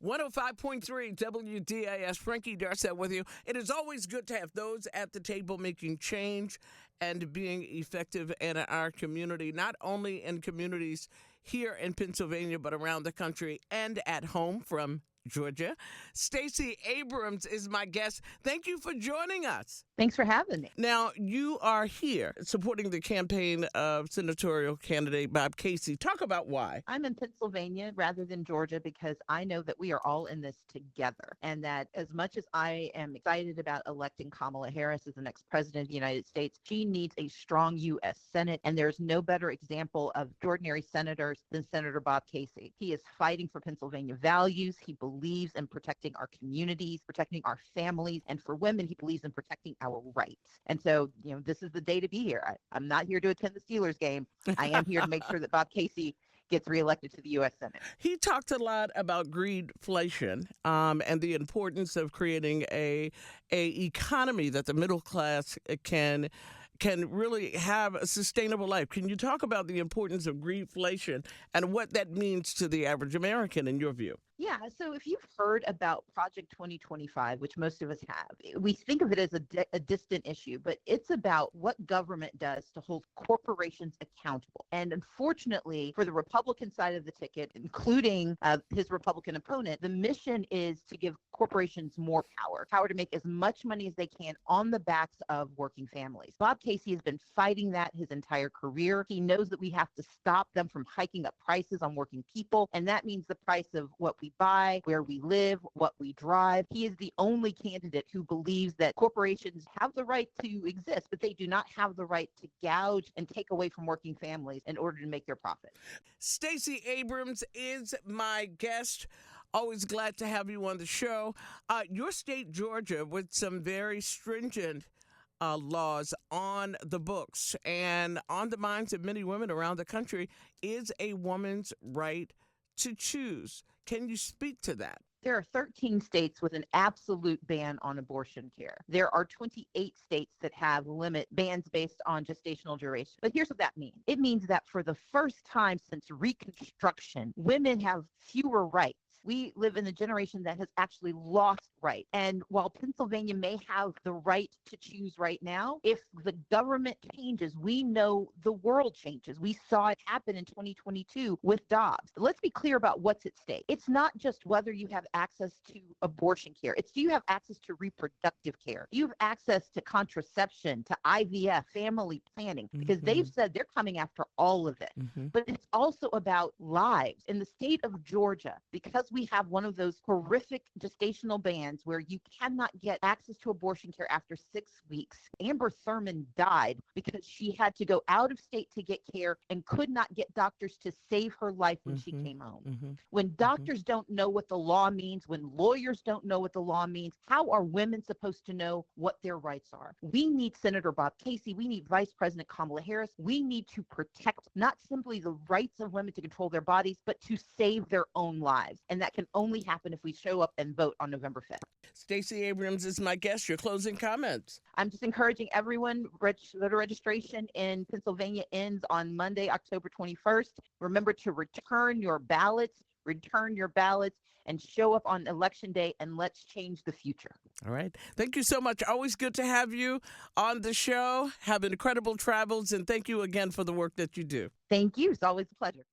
105.3 WDAS, Frankie Darcell with you. It is always good to have those at the table making change and being effective in our community, not only in communities here in Pennsylvania, but around the country and at home from Georgia. Stacey Abrams is my guest. Thank you for joining us. Thanks for having me. Now, you are here supporting the campaign of senatorial candidate Bob Casey. Talk about why. I'm in Pennsylvania rather than Georgia because I know that we are all in this together, and that as much as I am excited about electing Kamala Harris as the next president of the United States, she needs a strong U.S. Senate, and there's no better example of extraordinary senators than Senator Bob Casey. He is fighting for Pennsylvania values. He believes in protecting our communities, protecting our families, and for women, he believes in protecting our rights. And so, this is the day to be here. I'm not here to attend the Steelers game. I am here to make sure that Bob Casey gets reelected to the U.S. Senate. He talked a lot about greedflation and the importance of creating a economy that the middle class can really have a sustainable life. Can you talk about the importance of greedflation and what that means to the average American in your view? Yeah, so if you've heard about Project 2025, which most of us have, we think of it as a distant issue, but it's about what government does to hold corporations accountable. And unfortunately, for the Republican side of the ticket, including his Republican opponent, the mission is to give corporations more power to make as much money as they can on the backs of working families. Bob Casey has been fighting that his entire career. He knows that we have to stop them from hiking up prices on working people, and that means the price of what we buy, where we live, what we drive. He is the only candidate who believes that corporations have the right to exist, but they do not have the right to gouge and take away from working families in order to make their profit. Stacey Abrams is my guest. Always glad to have you on the show. Your state, Georgia, with some very stringent laws on the books and on the minds of many women around the country, is a woman's right to choose. Can you speak to that? There are 13 states with an absolute ban on abortion care. There are 28 states that have bans based on gestational duration. But here's what that means. It means that for the first time since Reconstruction, women have fewer rights. We live in a generation that has actually lost rights. And while Pennsylvania may have the right to choose right now, if the government changes, we know the world changes. We saw it happen in 2022 with Dobbs. Let's be clear about what's at stake. It's not just whether you have access to abortion care. It's do you have access to reproductive care? Do you have access to contraception, to IVF, family planning? Because they've said they're coming after all of it. But it's also about lives. In the state of Georgia, because we have one of those horrific gestational bans where you cannot get access to abortion care after 6 weeks. Amber Thurman died because she had to go out of state to get care and could not get doctors to save her life when she came home. When doctors don't know what the law means, when lawyers don't know what the law means, how are women supposed to know what their rights are? We need Senator Bob Casey. We need Vice President Kamala Harris. We need to protect not simply the rights of women to control their bodies, but to save their own lives. And that can only happen if we show up and vote on November 5th. Stacey Abrams is my guest. Your closing comments. I'm just encouraging everyone, voter registration in Pennsylvania ends on Monday, October 21st. Remember to return your ballots, and show up on Election Day, and let's change the future. All right. Thank you so much. Always good to have you on the show. Have incredible travels, and thank you again for the work that you do. Thank you. It's always a pleasure.